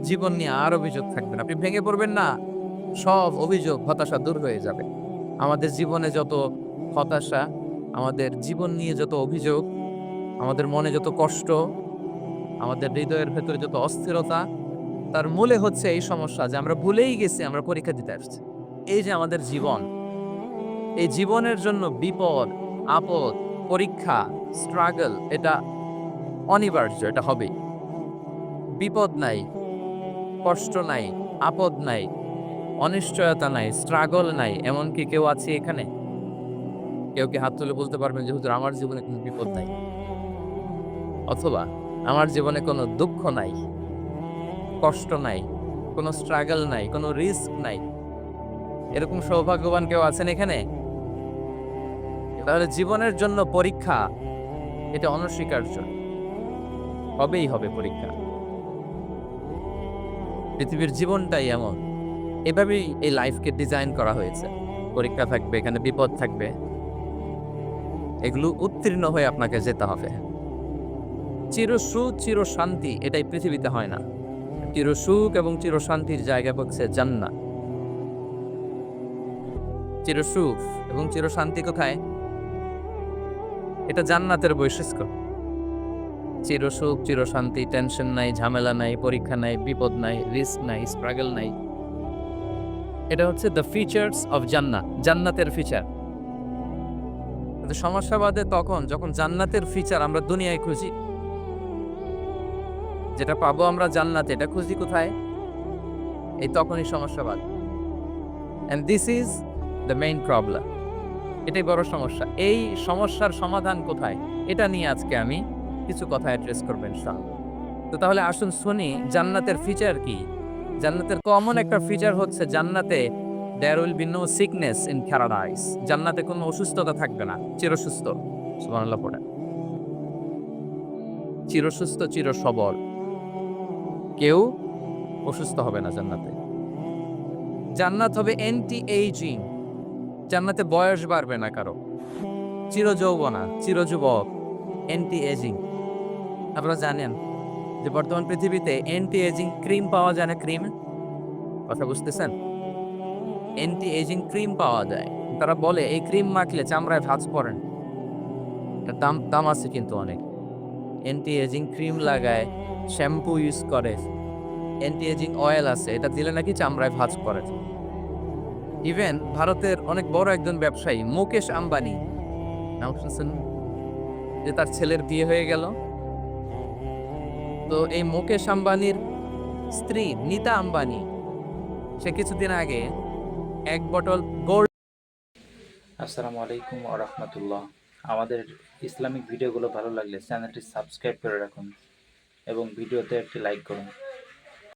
জীবন নিয়ে আর অভিযোগ থাকবে না। আপনি ভেঙে পড়বেন না, সব অভিযোগ, হতাশা দূর হয়ে যাবে। আমাদের জীবনে যত হতাশা, আমাদের জীবন নিয়ে যত অভিযোগ, আমাদের মনে যত কষ্ট, আমাদের হৃদয়ের ভেতরে যত অস্থিরতা, তার মূলে হচ্ছে এই সমস্যা যে আমরা ভুলেই গেছি আমরা পরীক্ষা দিতে আসছি। এই যে আমাদের জীবন, এই জীবনের জন্য বিপদ, আপদ, পরীক্ষা, স্ট্রাগল এটা অনিবার্য, এটা হবেই। বিপদ নাই, কষ্ট নাই, আপদ নাই, অনিশ্চয়তা নাই, স্ট্রাগল নাই। এমন কি কেউ আছে এখানে? কেউ কি হাত তুলে বলতে পারবেন যে, "হুজুর আমার জীবনে কোনো বিপদ নাই।" অথবা, "আমার জীবনে কোনো দুঃখ নাই, কষ্ট নাই, কোনো স্ট্রাগল নাই, কোনো রিস্ক নাই।" এরকম সৌভাগ্যবান কেউ আছেন এখানে? তাহলে জীবনের জন্য পরীক্ষা, এটা অনস্বীকার্য। হবেই হবে পরীক্ষা। পৃথিবীর জীবনটাই এমন। এভাবেই এই লাইফকে ডিজাইন করা হয়েছে। পরীক্ষা থাকবে, এখানে বিপদ থাকবে। এগুলো উত্তীর্ণ হয়ে আপনাকে যেতে হবে। চিরসুখ, চিরশান্তি এটাই পৃথিবীতে হয় না। চিরসুখ এবং চিরশান্তির জায়গা হচ্ছে জান্নাত। চিরসুখ এবং চিরশান্তি কোথায়? এটা জান্নাতের বৈশিষ্ট্য। চিরসুখ, চিরশান্তি, টেনশন নাই, ঝামেলা নাই, পরীক্ষা নাই, বিপদ নাই, রিস্ক নাই, স্ট্রাগল নাই। এটা হচ্ছে দ্য ফিচার্স অফ জান্নাত, জান্নাতের ফিচার। কিন্তু সমস্যা বাধে তখন যখন জান্নাতের ফিচার আমরা দুনিয়ায় খুঁজি। যেটা পাবো আমরা জান্নাতে, এটা খুঁজি কোথায়? এই তখনই সমস্যা বাধে। And this is the main problem. এটাই বড় সমস্যা। এই সমস্যার সমাধান কোথায়? এটা নিয়ে আজকে আমি কিছু কথা অ্যাড্রেস করব ইনশাআল্লাহ। তো তাহলে আসুন শুনি জান্নাতের ফিচার কি? জান্নাতের কমন একটা ফিচার হচ্ছে জান্নাতে there will be no sickness in paradise. জান্নাতে কোনো অসুস্থতা থাকবে না। চিরসুস্থ। সুবহানাল্লাহ পড়েন। চিরসুস্থ, চিরসবল। কেউ অসুস্থ হবে না জান্নাতে। জান্নাত হবে অ্যান্টি এইজিং। জান্নাতে বয়স বাড়বে না কারো। চিরযৌবনা, চিরযুবক, অ্যান্টি এজিং। আপনারা জানেন যে বর্তমান পৃথিবীতে অ্যান্টি এজিং ক্রিম পাওয়া যায় না, ক্রিম? কথা বুঝতেছেন? অ্যান্টি এজিং ক্রিম পাওয়া যায়। তারা বলে এই ক্রিম মাখলে চামড়ায় ভাঁজ পড়ে না। এটার দাম আছে কিন্তু অনেক। অ্যান্টি এজিং ক্রিম লাগায়, শ্যাম্পু ইউজ করে, অ্যান্টি এজিং অয়েল আছে, এটা দিলে নাকি চামড়ায় ভাঁজ পড়ে। ইভেন ভারতের অনেক বড় একজন ব্যবসায়ী মুকেশ আম্বানি, নাম শুনছেন? যে তার ছেলের বিয়ে হয়ে গেল। তো এই মুকেশ আম্বানির স্ত্রী নীতা আম্বানি, সে কিছুদিন আগে ১ বটল গোল্ড। আসসালামু আলাইকুম ওয়া রাহমাতুল্লাহ। আমাদের ইসলামিক ভিডিওগুলো ভালো লাগলে চ্যানেলটি সাবস্ক্রাইব করে রাখুন এবং ভিডিওতে একটি লাইক করুন।